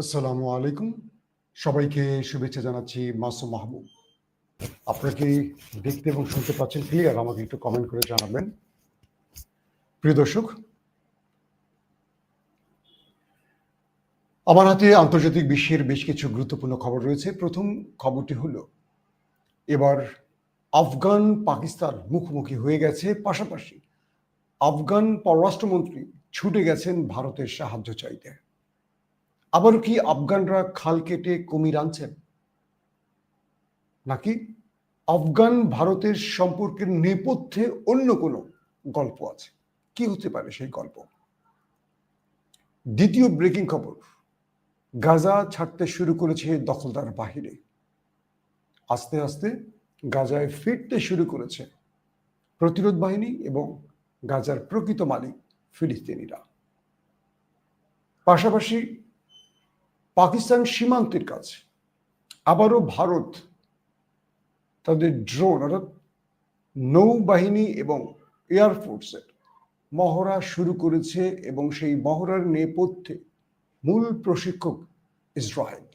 আসসালামু আলাইকুম। সবাইকে শুভেচ্ছা জানাচ্ছি। মাসুম মাহবুব। আপনারা কি দেখতে এবং শুনতে পাচ্ছেন ক্লিয়ার? আমাকে একটু কমেন্ট করে জানাবেন। প্রিয় দর্শক, আমার হাতে আন্তর্জাতিক বিশ্বের বেশ কিছু গুরুত্বপূর্ণ খবর রয়েছে। প্রথম খবরটি হলো, এবার আফগান পাকিস্তান মুখোমুখি হয়ে গেছে। পাশাপাশি আফগান পররাষ্ট্রমন্ত্রী ছুটে গেছেন ভারতের সাহায্য চাইতে। আবারও কি আফগানরা খাল কেটে কুমির আনছেন, নাকি আফগান ভারতের সম্পর্কের নেপথ্যে অন্য কোনো গল্প আছে? কি হতে পারে সেই গল্প? দ্বিতীয় ব্রেকিং খবর, গাজা ছাড়তে শুরু করেছে দখলদার বাহিনী। আস্তে আস্তে গাজায় ফিরতে শুরু করেছে প্রতিরোধ বাহিনী এবং গাজার প্রকৃত মালিক ফিলিস্তিনিরা। পাশাপাশি পাকিস্তান সীমান্তের কাছে আবারও ভারত তাদের ড্রোন অর্থাৎ নৌবাহিনী এবং এয়ারফোর্সের মহড়া শুরু করেছে এবং সেই মহড়ার নেপথ্যে মূল প্রশিক্ষক ইসরায়েল।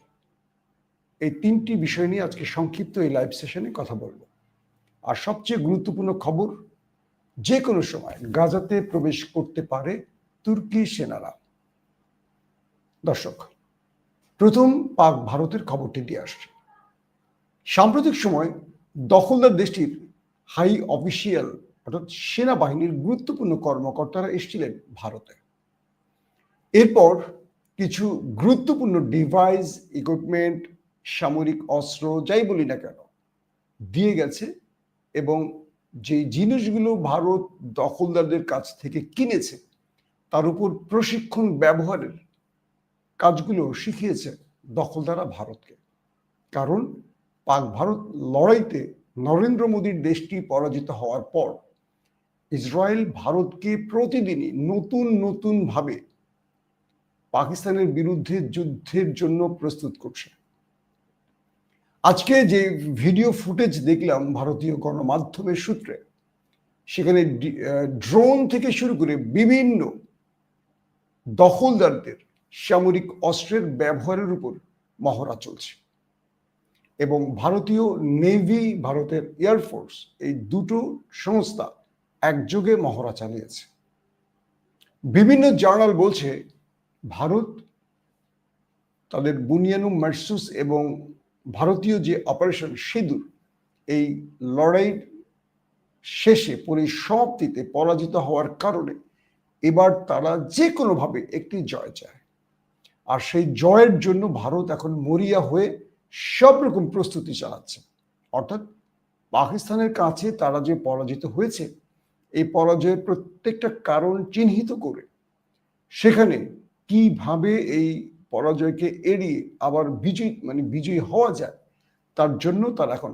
এই তিনটি বিষয় নিয়ে আজকে সংক্ষিপ্ত এই লাইভ সেশনে কথা বলবো। আর সবচেয়ে গুরুত্বপূর্ণ খবর, যে কোনো সময় গাজাতে প্রবেশ করতে পারে তুর্কি সেনারা। দর্শক, প্রথম পাক ভারতের খবরটি দিয়ে আসছে। সাম্প্রতিক সময় দখলদার দেশটির হাই অফিসিয়াল অর্থাৎ সেনাবাহিনীর গুরুত্বপূর্ণ কর্মকর্তারা এসেছিলেন ভারতে। এরপর কিছু গুরুত্বপূর্ণ ডিভাইস, ইকুইপমেন্ট, সামরিক অস্ত্র, যাই বলি না কেন, দিয়ে গেছে এবং যে জিনিসগুলো ভারত দখলদারদের কাছ থেকে কিনেছে তার উপর প্রশিক্ষণ ব্যবহারের কাজগুলো শিখিয়েছে দখলদাররা ভারতকে। কারণ পাক ভারত লড়াইতে নরেন্দ্র মোদীর দেশটি পরাজিত হওয়ার পর ইসরায়েল ভারতকে প্রতিদিনই নতুন নতুন ভাবে পাকিস্তানের বিরুদ্ধে যুদ্ধের জন্য প্রস্তুত করছে। আজকে যে ভিডিও ফুটেজ দেখলাম ভারতীয় গণমাধ্যমের সূত্রে, সেখানে ড্রোন থেকে শুরু করে বিভিন্ন দখলদারদের সামরিক অস্ত্রের ব্যবহারের উপর মহড়া চলছে এবং ভারতীয় নেভি, ভারতের এয়ারফোর্স, এই দুটো সংস্থা একযোগে মহড়া চালিয়েছে। বিভিন্ন জার্নাল বলছে ভারত তাদের বুনিয়ানুম মার্সুস এবং ভারতীয় যে অপারেশন সিঁদুর, এই লড়াইয়ের শেষে পরিসমাপ্তিতে পরাজিত হওয়ার কারণে এবার তারা যে কোনোভাবে একটি জয় চায়। আর সেই জয়ের জন্য ভারত এখন মরিয়া হয়ে সব রকম প্রস্তুতি চালাচ্ছে। অর্থাৎ পাকিস্তানের কাছে তারা যে পরাজিত হয়েছে, এই পরাজয়ের প্রত্যেকটা কারণ চিহ্নিত করে সেখানে কিভাবে এই পরাজয়কে এড়িয়ে আবার বিজয়ী হওয়া যায়, তার জন্য তারা এখন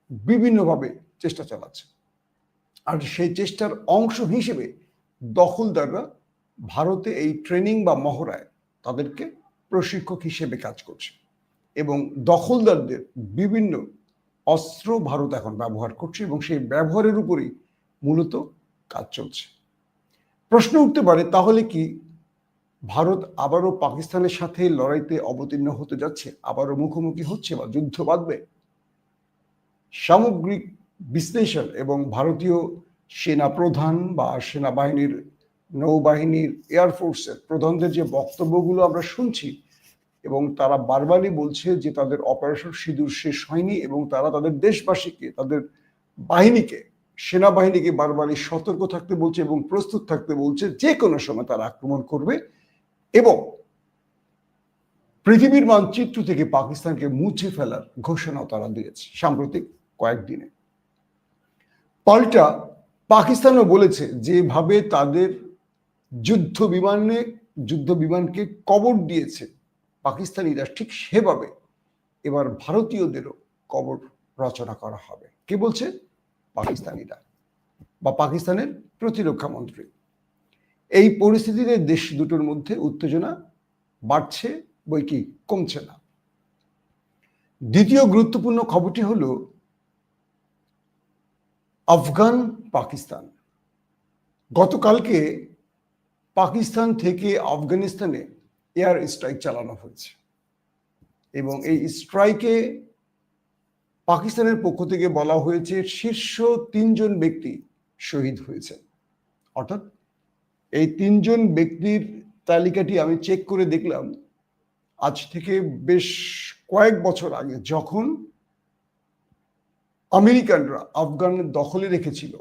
বিভিন্নভাবে চেষ্টা চালাচ্ছে। আর সেই চেষ্টার অংশ হিসেবে দখলদাররা ভারতে এই ট্রেনিং বা মহড়ায় তাদেরকে প্রশিক্ষক হিসেবে কাজ করছে এবং দখলদারদের বিভিন্ন অস্ত্র ভারত এখন ব্যবহার করছে এবং সেই ব্যবহারের উপরেই মূলত কাজ চলছে। প্রশ্ন উঠতে পারে, তাহলে কি ভারত আবারও পাকিস্তানের সাথে লড়াইতে অবতীর্ণ হতে যাচ্ছে, আবারও মুখোমুখি হচ্ছে বা যুদ্ধ বাঁধবে? সামগ্রিক বিশ্লেষণ এবং ভারতীয় সেনা প্রধান বা সেনাবাহিনীর, নৌবাহিনীর, এয়ারফোর্সের প্রধানদের যে বক্তব্যগুলো আমরা শুনছি, এবং তারা বারবারই বলছে যে তাদের অপারেশন সিঁদুর শেষ হয়নি এবং তারা তাদের দেশবাসীকে, তাদের বাহিনীকে, সেনাবাহিনীকে বারবারই সতর্ক থাকতে বলছে এবং প্রস্তুত থাকতে বলছে যে কোনো সময় তারা আক্রমণ করবে এবং পৃথিবীর মানচিত্র থেকে পাকিস্তানকে মুছে ফেলার ঘোষণাও তারা দিয়েছে সাম্প্রতিক কয়েকদিনে। পাল্টা পাকিস্তানও বলেছে যেভাবে তাদের যুদ্ধ বিমানকে কবর দিয়েছে পাকিস্তানিরা, ঠিক সেভাবে এবার ভারতীয়দেরও কবর রচনা করা হবে। কে বলছে? পাকিস্তানিরা বা পাকিস্তানের প্রতিরক্ষা মন্ত্রী। এই পরিস্থিতিতে দেশ দুটোর মধ্যে উত্তেজনা বাড়ছে বই কি কমছে না। দ্বিতীয় গুরুত্বপূর্ণ খবরটি হলো আফগান পাকিস্তান। গতকালকে পাকিস্তান থেকে আফগানিস্তানে এয়ার স্ট্রাইক চালানো হয়েছে এবং এই স্ট্রাইকে পাকিস্তানের পক্ষ থেকে বলা হয়েছে শীর্ষ 3 জন ব্যক্তি শহীদ হয়েছে। অর্থাৎ এই 3 জন ব্যক্তির তালিকাটি আমি চেক করে দেখলাম আজ থেকে বেশ কয়েক বছর আগে, যখন আমেরিকানরা আফগান দখলে রেখেছিল,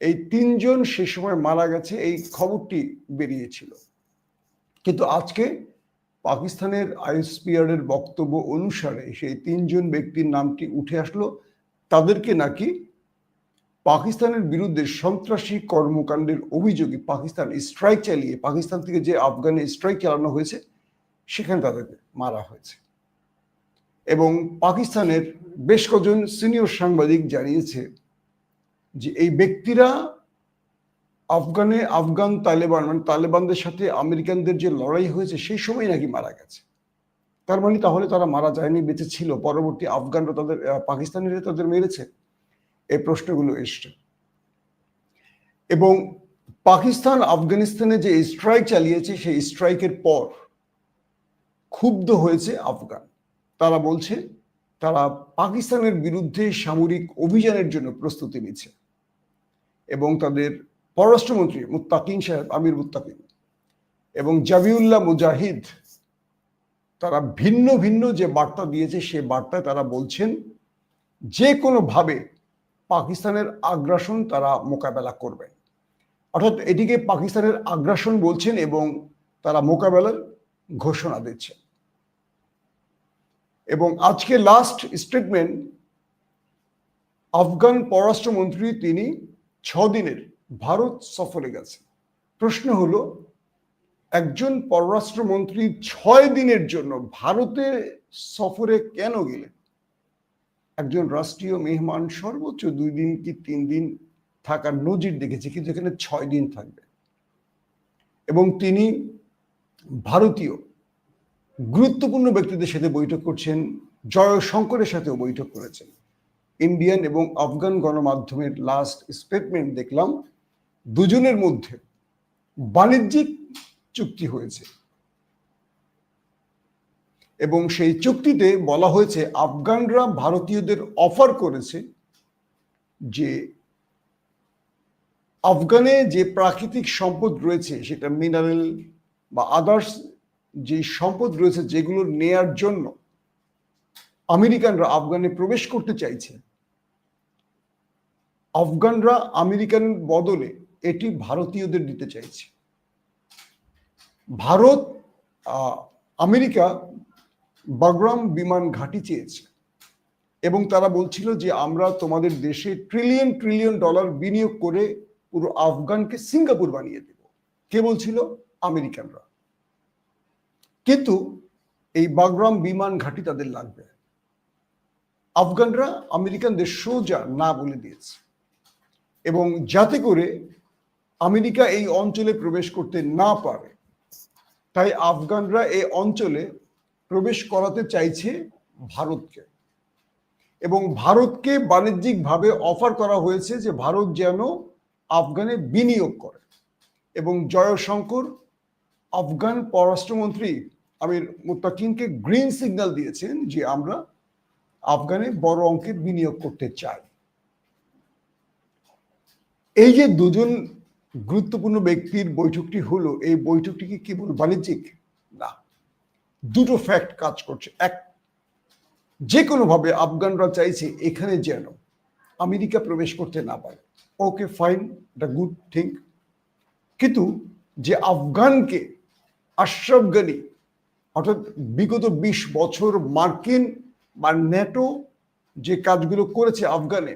এই 3 জন সে সময় মারা গেছে, এই খবরটি বেরিয়েছিল। কিন্তু আজকে পাকিস্তানের আইএসপিআর এর বক্তব্য অনুসারে সেই 3 জন ব্যক্তির নামটি উঠে আসলো। তাদেরকে নাকি পাকিস্তানের বিরুদ্ধে সন্ত্রাসী কর্মকাণ্ডের অভিযোগে পাকিস্তান স্ট্রাইক চালিয়ে, পাকিস্তান থেকে যে আফগানে স্ট্রাইক চালানো হয়েছে সেখানে তাদেরকে মারা হয়েছে। এবং পাকিস্তানের বেশ কজন সিনিয়র সাংবাদিক জানিয়েছে যে এই ব্যক্তিরা আফগান তালেবান মানে তালেবানদের সাথে আমেরিকানদের যে লড়াই হয়েছে সেই সময় নাকি মারা গেছে। তার মানে তাহলে তারা মারা যায়নি, বেঁচে ছিল, পরবর্তী আফগানরা তাদের পাকিস্তানিরা তাদের মেরেছে? এই প্রশ্নগুলো এসছে। এবং পাকিস্তান আফগানিস্তানে যে স্ট্রাইক চালিয়েছে সেই স্ট্রাইকের পর ক্ষুব্ধ হয়েছে আফগান। তারা বলছে তারা পাকিস্তানের বিরুদ্ধে সামরিক অভিযানের জন্য প্রস্তুতি নিচ্ছে। এবং তাদের পররাষ্ট্রমন্ত্রী মুত্তাকিন সাহেব, আমির মুত্তাকিন এবং জাবিউল্লাহ মুজাহিদ, তারা ভিন্ন ভিন্ন যে বার্তা দিয়েছে সে বার্তায় তারা বলছেন যে কোনোভাবে পাকিস্তানের আগ্রাসন তারা মোকাবেলা করবেন। অর্থাৎ এটিকে পাকিস্তানের আগ্রাসন বলছেন এবং তারা মোকাবেলার ঘোষণা দিচ্ছেন। এবং আজকে লাস্ট স্টেটমেন্ট, আফগান পররাষ্ট্রমন্ত্রী তিনি 6 দিনের ভারত সফরে গেছেন। প্রশ্ন হলো, একজন পররাষ্ট্রমন্ত্রী 6 দিনের জন্য ভারতে সফরে কেন গেলেন? একজন রাষ্ট্রীয় মেহমান সর্বোচ্চ 2 দিন কি 3 দিন থাকার নজির দেখেছে, কিন্তু এখানে 6 দিন থাকবে। এবং তিনি ভারতীয় গুরুত্বপূর্ণ ব্যক্তিদের সাথে বৈঠক করছেন, জয়শঙ্করের সাথেও বৈঠক করেছেন। ইন্ডিয়ান এবং আফগান গণমাধ্যমের লাস্ট স্টেটমেন্ট দেখলাম, দুজনের মধ্যে বাণিজ্যিক চুক্তি হয়েছে এবং সেই চুক্তিতে বলা হয়েছে আফগানরা ভারতীয়দের অফার করেছে যে আফগানে যে প্রাকৃতিক সম্পদ রয়েছে, সেটা মিনারেল বা আদার্স যে সম্পদ রয়েছে, যেগুলো নেয়ার জন্য আমেরিকানরা আফগানে প্রবেশ করতে চাইছে, আফগানরা আমেরিকান বদলে এটি ভারতীয়দের দিতে চাইছে। ভারত আমেরিকা বাগরাম বিমান ঘাঁটি চেয়েছে এবং তারা বলছিল যে আমরা তোমাদের দেশে ট্রিলিয়ন ট্রিলিয়ন ডলার বিনিয়োগ করে পুরো আফগানকে সিঙ্গাপুর বানিয়ে দেব। কে বলছিল? আমেরিকানরা। কিন্তু এই বাগরাম বিমান ঘাঁটি তাদের লাগবে। আফগানরা আমেরিকানদের সোজা না বলে দিয়েছে এবং যাতে করে আমেরিকা এই অঞ্চলে প্রবেশ করতে না পারে, তাই আফগানরা এই অঞ্চলে প্রবেশ করাতে চাইছে ভারতকে। এবং ভারতকে বাণিজ্যিকভাবে অফার করা হয়েছে যে ভারত যেন আফগানে বিনিয়োগ করে। এবং জয়শঙ্কর আফগান পররাষ্ট্রমন্ত্রী আমির মুত্তাকিনকে গ্রিন সিগন্যাল দিয়েছেন যে আমরা আফগানে বড় অঙ্কের বিনিয়োগ করতে চাই। এই যে দুজন গুরুত্বপূর্ণ ব্যক্তির বৈঠকটি হলো, এই বৈঠকটি কি কেবল বাণিজ্যিক না, দুটো ফ্যাক্ট কাজ করছে। এক, যে কোনোভাবে আফগানরা চাইছে এখানে যেন আমেরিকা প্রবেশ করতে না পারে। ওকে ফাইন, এটা গুড থিং। কিন্তু যে আফগানকে আশরাফ গানি, অর্থাৎ বিগত 20 বছর মার্কিন বা ন্যাটো যে কাজগুলো করেছে আফগানে,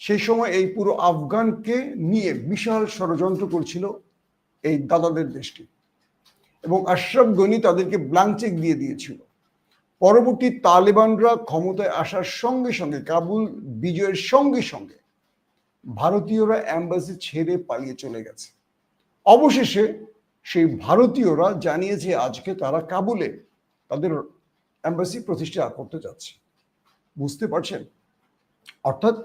সেই সময় এই পুরো আফগানকে নিয়ে বিশাল ষড়যন্ত্র করছিল এই দাদাদের দেশটি এবং আশরাফ গনি তাদেরকে ব্ল্যাঙ্ক চেক দিয়ে দিয়েছিল। পরবর্তী তালেবানরা ক্ষমতায় আসার সঙ্গে সঙ্গে, কাবুল বিজয়ের সঙ্গে সঙ্গে ভারতীয়রা এম্বাসি ছেড়ে পালিয়ে চলে গেছে। অবশেষে সেই ভারতীয়রা জানিয়েছে আজকে তারা কাবুলে তাদের এম্বাসি প্রতিষ্ঠা করতে যাচ্ছে। বুঝতে পারছেন? অর্থাৎ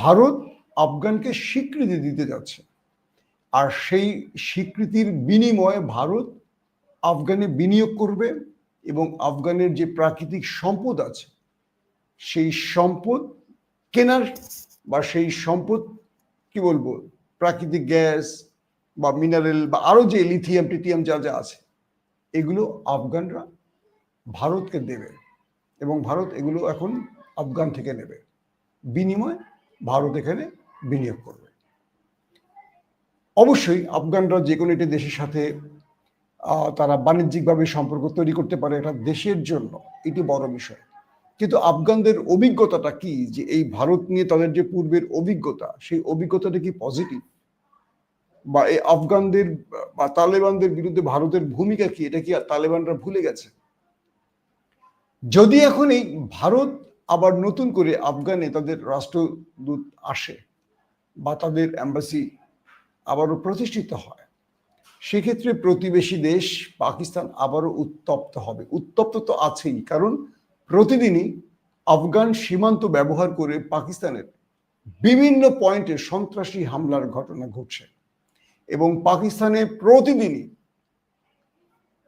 ভারত আফগানকে স্বীকৃতি দিতে যাচ্ছে, আর সেই স্বীকৃতির বিনিময়ে ভারত আফগানে বিনিয়োগ করবে এবং আফগানের যে প্রাকৃতিক সম্পদ আছে সেই সম্পদ কেনার বা সেই সম্পদ কি বলবো প্রাকৃতিক গ্যাস বা মিনারেল বা আরো যে লিথিয়াম টিথিয়াম যা যা আছে এগুলো আফগানরা ভারতকে দেবে এবং ভারত এগুলো এখন আফগান থেকে নেবে, বিনিময়ে ভারত এখানে বিনিয়োগ করবে। অবশ্যই আফগানরা যে কোনো একটি দেশের সাথে তারা বাণিজ্যিকভাবে সম্পর্ক তৈরি করতে পারে, এটা দেশের জন্য এটি বড় বিষয়। কিন্তু আফগানদের অভিজ্ঞতাটা কি, যে এই ভারত নিয়ে তাদের যে পূর্বের অভিজ্ঞতা, সেই অভিজ্ঞতাটা কি পজিটিভ, বা এই আফগানদের বা তালেবানদের বিরুদ্ধে ভারতের ভূমিকা কি, এটা কি তালেবানরা ভুলে গেছে? যদি এখন এই ভারত আবার নতুন করে আফগানে তাদের রাষ্ট্রদূত আসে বা তাদের এম্বাসি আবারও প্রতিষ্ঠিত হয়, সেক্ষেত্রে প্রতিবেশী দেশ পাকিস্তান আবারও উত্তপ্ত হবে। উত্তপ্ত তো আছেই, কারণ প্রতিদিনই আফগান সীমান্ত ব্যবহার করে পাকিস্তানের বিভিন্ন পয়েন্টে সন্ত্রাসী হামলার ঘটনা ঘটছে এবং পাকিস্তানে প্রতিদিনই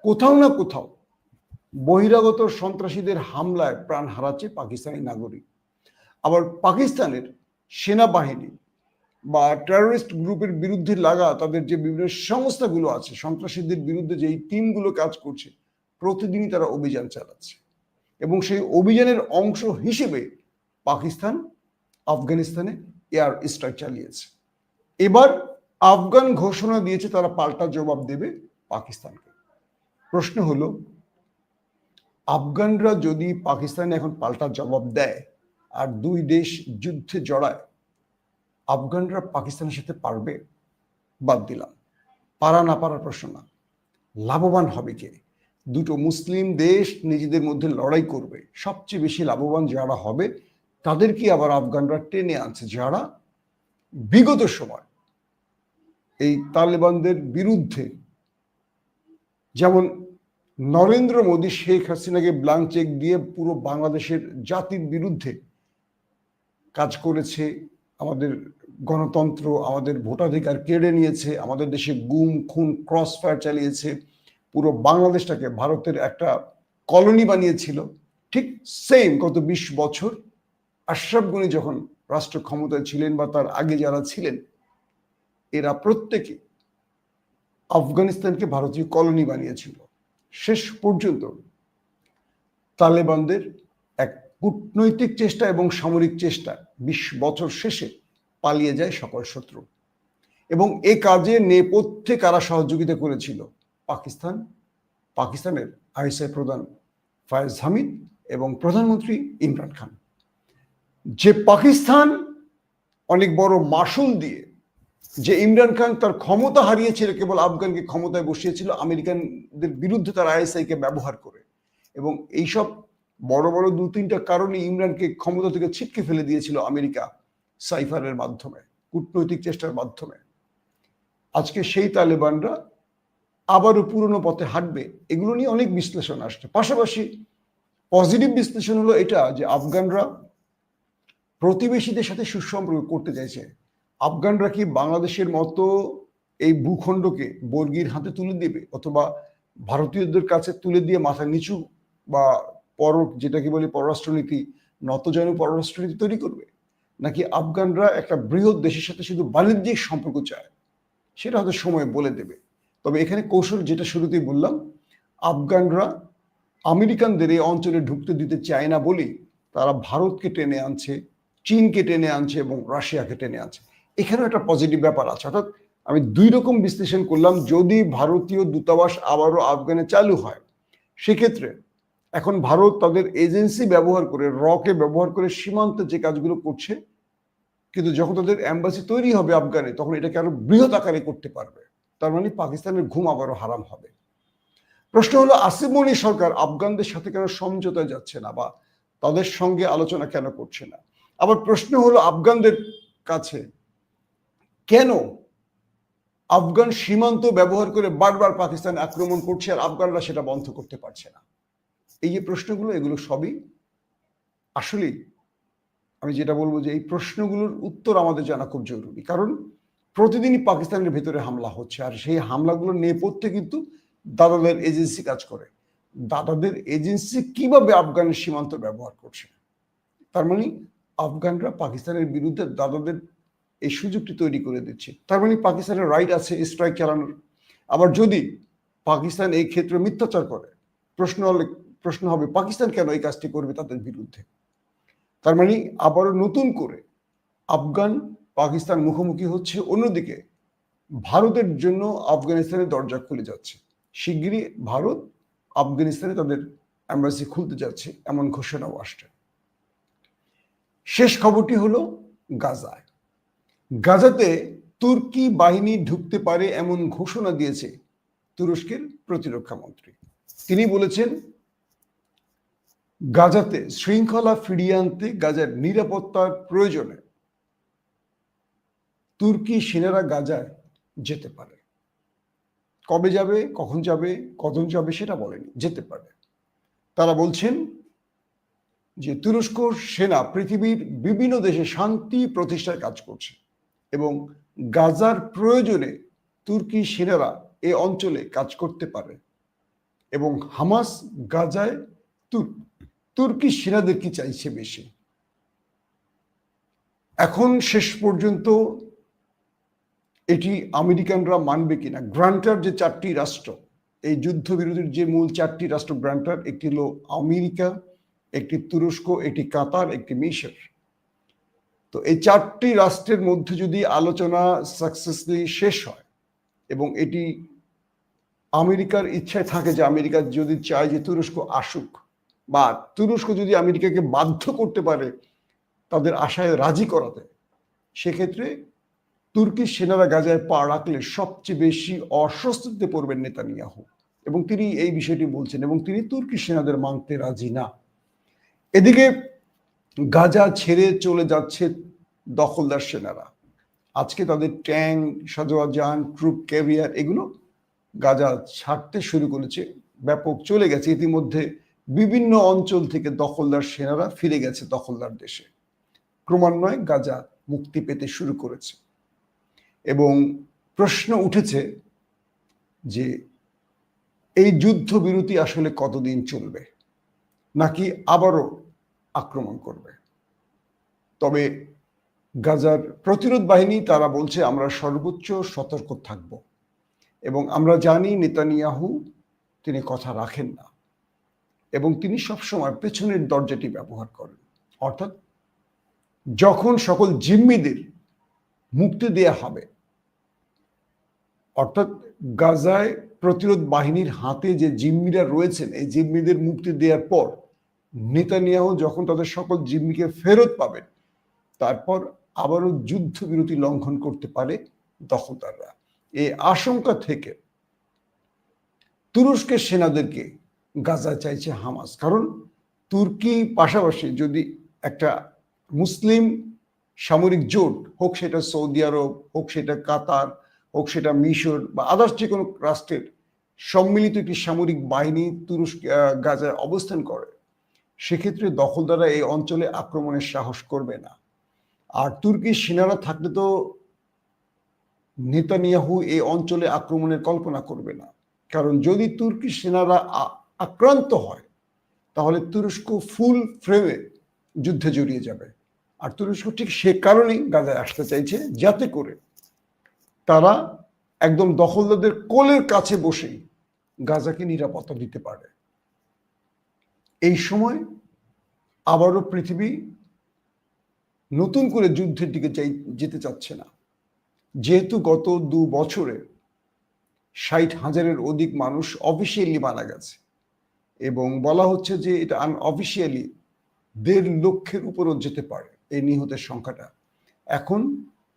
কোথাও না কোথাও বহিরাগত সন্ত্রাসীদের হামলায় প্রাণ হারাচ্ছে পাকিস্তানি নাগরিক। আবার পাকিস্তানের সেনাবাহিনী বা টেররিস্ট গ্রুপের বিরুদ্ধে লাগা তাদের যে বিভিন্ন সংস্থাগুলো আছে, সন্ত্রাসীদের বিরুদ্ধে যেই টিমগুলো কাজ করছে, প্রতিদিনই তারা অভিযান চালাচ্ছে এবং সেই অভিযানের অংশ হিসেবে পাকিস্তান আফগানিস্তানে এয়ার স্ট্রাইক চালিয়েছে। এবার আফগান ঘোষণা দিয়েছে তারা পাল্টা জবাব দেবে পাকিস্তানকে। প্রশ্ন হলো, আফগানরা যদি পাকিস্তানে এখন পাল্টা জবাব দেয় আর দুই দেশ যুদ্ধে জড়ায়, আফগানরা পাকিস্তানের সাথে পারবে? বাদ দিলাম, পারা না পারার প্রশ্ন না, লাভবান হবে কে? দুটো মুসলিম দেশ নিজেদের মধ্যে লড়াই করবে, সবচেয়ে বেশি লাভবান যারা হবে তাদেরকে আবার আফগানরা টেনে আনছে, যারা বিগত সময় এই তালেবানদের বিরুদ্ধে, যেমন নরেন্দ্র মোদী শেখ হাসিনাকে ব্ল্যাঙ্ক চেক দিয়ে পুরো বাংলাদেশের জাতির বিরুদ্ধে কাজ করেছে, আমাদের গণতন্ত্র, আমাদের ভোটাধিকার কেড়ে নিয়েছে, আমাদের দেশে গুম খুন ক্রস ফায়ার চালিয়েছে, পুরো বাংলাদেশটাকে ভারতের একটা কলোনি বানিয়েছিল। ঠিক সেম গত 20 বছর আশরাফ গনি যখন রাষ্ট্র ক্ষমতায় ছিলেন বা তার আগে যারা ছিলেন, এরা প্রত্যেকে আফগানিস্তানকে ভারতীয় কলোনি বানিয়েছিল। শেষ পর্যন্ত তালেবানদের এক কূটনৈতিক চেষ্টা এবং সামরিক চেষ্টা 20 বছর শেষে পালিয়ে যায় সকল শত্রু। এবং এ কাজে নেপথ্যে কারা সহযোগিতা করেছিল? পাকিস্তান, পাকিস্তানের আইএসআই প্রধান ফায়েজ হামিদ এবং প্রধানমন্ত্রী ইমরান খান। যে পাকিস্তান অনেক বড় মাসুল দিয়ে, যে ইমরান খান তার ক্ষমতা হারিয়েছিল কেবল আফগানকে ক্ষমতায় বসিয়েছিল আমেরিকানদের বিরুদ্ধে তার আইএসআইকে ব্যবহার করে, এবং এইসব বড় বড় 2-3টা কারণে ইমরানকে ক্ষমতা থেকে ছিটকে ফেলে দিয়েছিল আমেরিকা সাইফারের মাধ্যমে, কূটনৈতিক চেষ্টার মাধ্যমে। আজকে সেই তালেবানরা আবারও পুরনো পথে হাঁটবে, এগুলো নিয়ে অনেক বিশ্লেষণ আসছে। পাশাপাশি পজিটিভ বিশ্লেষণ হলো এটা যে আফগানরা প্রতিবেশীদের সাথে সুসম্পর্ক করতে চাইছে। আফগানরা কি বাংলাদেশের মতো এই ভূখণ্ডকে বর্গীর হাতে তুলে দেবে, অথবা ভারতীয়দের কাছে তুলে দিয়ে মাথা নিচু বা যেটাকে বলি পররাষ্ট্রনীতি, নতজানু পররাষ্ট্রনীতি তৈরি করবে? নাকি আফগানরা একটা বৃহৎ দেশের সাথে শুধু বাণিজ্যিক সম্পর্ক চায়? সেটা হয়তো সময় বলে দেবে। তবে এখানে কৌশল যেটা শুরুতেই বললাম, আফগানরা আমেরিকানদের এই অঞ্চলে ঢুকতে দিতে চায় না বলেই তারা ভারতকে টেনে আনছে, চীনকে টেনে আনছে এবং রাশিয়াকে টেনে আনছে। এখানেও একটা পজিটিভ ব্যাপার আছে। অর্থাৎ আমি 2 রকম বিশ্লেষণ করলাম। যদি ভারতীয় দূতাবাস আবারও আফগানে চালু হয়, সেক্ষেত্রে এখন ভারত তাদের এজেন্সি ব্যবহার করে, রকে ব্যবহার করে সীমান্তে যে কাজগুলো করছে, কিন্তু যখন তাদের এম্বাসি তৈরি হবে আফগানে, তখন এটাকে আরো বৃহৎ আকারে করতে পারবে। তার মানে পাকিস্তানের ঘুম আবারও হারাম হবে। প্রশ্ন হলো, আসিফ মনির সরকার আফগানদের সাথে কেন সমঝোতায় যাচ্ছে না বা তাদের সঙ্গে আলোচনা কেন করছে না? আবার প্রশ্ন হলো, আফগানদের কাছে কেন আফগান সীমান্ত ব্যবহার করে বারবার পাকিস্তান আক্রমণ করছে আর আফগানরা সেটা বন্ধ করতে পারছে না? এই যে প্রশ্নগুলো, এগুলো সবই আসলেই আমি যেটা বলবো যে এই প্রশ্নগুলোর উত্তর আমাদের জানা খুব জরুরি। কারণ প্রতিদিনই পাকিস্তানের ভেতরে হামলা হচ্ছে, আর সেই হামলাগুলোর নেপথ্যে কিন্তু দাদাদের এজেন্সি কাজ করে। দাদাদের এজেন্সি কিভাবে আফগানের সীমান্ত ব্যবহার করছে। তার মানে আফগানরা পাকিস্তানের বিরুদ্ধে দাদাদের এই সুযোগটি তৈরি করে দিচ্ছে। তার মানে পাকিস্তানের রাইট আছে স্ট্রাইক চালানোর। আবার যদি পাকিস্তান এই ক্ষেত্রে মিথ্যাচার করে, প্রশ্ন হবে পাকিস্তান কেন এই কাজটি করবে তাদের বিরুদ্ধে। তার মানে আবারও নতুন করে আফগান পাকিস্তান মুখোমুখি হচ্ছে। অন্যদিকে ভারতের জন্য আফগানিস্তানের দরজা খুলে যাচ্ছে। শিগগিরই ভারত আফগানিস্তানে তাদের এম্বাসি খুলতে যাচ্ছে, এমন ঘোষণাও আসছে। শেষ খবরটি হলো গাজায়। গাজাতে তুর্কি বাহিনী ঢুকতে পারে এমন ঘোষণা দিয়েছে তুরস্কের প্রতিরক্ষা মন্ত্রী। তিনি বলেছেন, গাজাতে শৃঙ্খলা ফিরিয়ে আনতে গাজার নিরাপত্তার প্রয়োজনে তুর্কি সেনারা গাজায় যেতে পারে। কবে যাবে, কখন যাবে, কতজন যাবে সেটা বলেনি, যেতে পারে। তারা বলছেন যে তুরস্ক সেনা পৃথিবীর বিভিন্ন দেশে শান্তি প্রতিষ্ঠার কাজ করছে এবং গাজার প্রয়োজনে তুর্কি সেনারা এই অঞ্চলে কাজ করতে পারে এবং হামাস গাজায় তুর্কি সেনাদের কি চাইছে বেশি। এখন শেষ পর্যন্ত এটি আমেরিকানরা মানবে কিনা। গ্রান্টার যে 4টি রাষ্ট্র, এই যুদ্ধবিরতির যে মূল 4টি রাষ্ট্র গ্রান্টার, একটি হলো আমেরিকা, একটি তুরস্ক, একটি কাতার, একটি মিশর। তো এই 4টি রাষ্ট্রের মধ্যে যদি আলোচনা সাকসেসফুলি শেষ হয় এবং এটি আমেরিকার ইচ্ছায় থাকে যে আমেরিকা যদি চায় যে তুরস্ক আসুক, বা তুরস্ক যদি আমেরিকাকে বাধ্য করতে পারে তাদের আশায় রাজি করাতে, সেক্ষেত্রে তুর্কি সেনারা গাজায় পা রাখলে সবচেয়ে বেশি অস্বস্তিতে পড়বেন নেতানিয়াহু, এবং তিনি এই বিষয়টি বলছেন এবং তিনি তুর্কি সেনাদের মানতে রাজি না। এদিকে গাজা ছেড়ে চলে যাচ্ছে দখলদার সেনারা। আজকে তাদের ট্যাঙ্ক, সাজোয়া যান, ট্রুপ ক্যারিয়ার এগুলো গাজা ছাড়তে শুরু করেছে, ব্যাপক চলে গেছে। ইতিমধ্যে বিভিন্ন অঞ্চল থেকে দখলদার সেনারা ফিরে গেছে দখলদার দেশে। ক্রমান্বয়ে গাজা মুক্তি পেতে শুরু করেছে এবং প্রশ্ন উঠেছে যে এই যুদ্ধবিরতি আসলে কতদিন চলবে, নাকি আবারও আক্রমণ করবে। তবে গাজার প্রতিরোধ বাহিনী তারা বলছে আমরা সর্বোচ্চ সতর্ক থাকব এবং আমরা জানি নেতানিয়াহু তিনি কথা রাখেন না এবং তিনি সবসময় পেছনের দরজাটি ব্যবহার করেন। অর্থাৎ যখন সকল জিম্মিদের মুক্তি দেয়া হবে, অর্থাৎ গাজায় প্রতিরোধ বাহিনীর হাতে যে জিম্মিরা রয়েছেন এই জিম্মিদের মুক্তি দেওয়ার পর নেতানিয়াহু যখন তাদের সকল জিম্মিকে ফেরত পাবেন, তারপর আবারও যুদ্ধবিরতি লঙ্ঘন করতে পারে দখলদাররা। এই আশঙ্কা থেকে তুরস্কের সেনাদেরকে গাজা চাইছে হামাস। কারণ তুর্কি পাশাপাশি যদি একটা মুসলিম সামরিক জোট, হোক সেটা সৌদি আরব, হোক সেটা কাতার, হোক সেটা মিশর বা আদার্স যে কোনো রাষ্ট্রের সম্মিলিত একটি সামরিক বাহিনী তুরস্ক গাজায় অবস্থান করে, সেক্ষেত্রে দখলদাররা এই অঞ্চলে আক্রমণের সাহস করবে না। আর তুর্কি সেনারা থাকলে তো নেতানিয়াহু এই অঞ্চলে আক্রমণের কল্পনা করবে না। কারণ যদি তুর্কি সেনারা আক্রান্ত হয় তাহলে তুরস্ক ফুল ফ্রেমে যুদ্ধে জড়িয়ে যাবে। আর তুরস্ক ঠিক সে কারণেই গাজায় আসতে চাইছে, যাতে করে তারা একদম দখলদারদের কোলের কাছে বসেই গাজাকে নিরাপত্তা দিতে পারে। এই সময় আবারও পৃথিবী নতুন করে যুদ্ধের দিকে যেতে চাচ্ছে না, যেহেতু গত 2 বছরে 60,000-এর অধিক মানুষ অফিসিয়ালি মারা গেছে এবং বলা হচ্ছে যে এটা আনঅফিসিয়ালি 1.5 লক্ষের উপরও যেতে পারে এই নিহতের সংখ্যাটা। এখন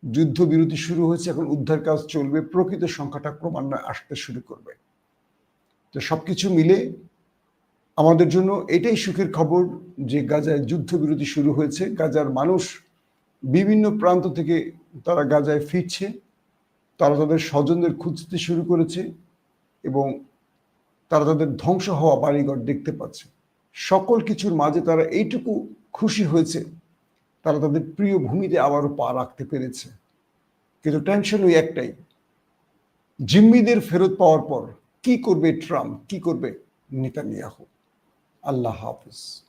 যুদ্ধবিরতি শুরু হয়েছে, এখন উদ্ধার কাজ চলবে, প্রকৃত সংখ্যাটা ক্রমান্বয়ে আসতে শুরু করবে। তো সবকিছু মিলে আমাদের জন্য এটাই সুখের খবর যে গাজায় যুদ্ধবিরতি শুরু হয়েছে। গাজার মানুষ বিভিন্ন প্রান্ত থেকে তারা গাজায় ফিরছে, তারা তাদের স্বজনদের খুঁজতে শুরু করেছে এবং তারা তাদের ধ্বংস হওয়া বাড়িঘর দেখতে পাচ্ছে। সকল কিছুর মাঝে তারা এইটুকু খুশি হয়েছে তারা তাদের প্রিয় ভূমিতে আবারও পা রাখতে পেরেছে। কিন্তু টেনশন ওই একটাই, জিম্মিদের ফেরত পাওয়ার পর কি করবে ট্রাম্প, কি করবে নেতানিয়াহু। আল্লাহ হাফিজ।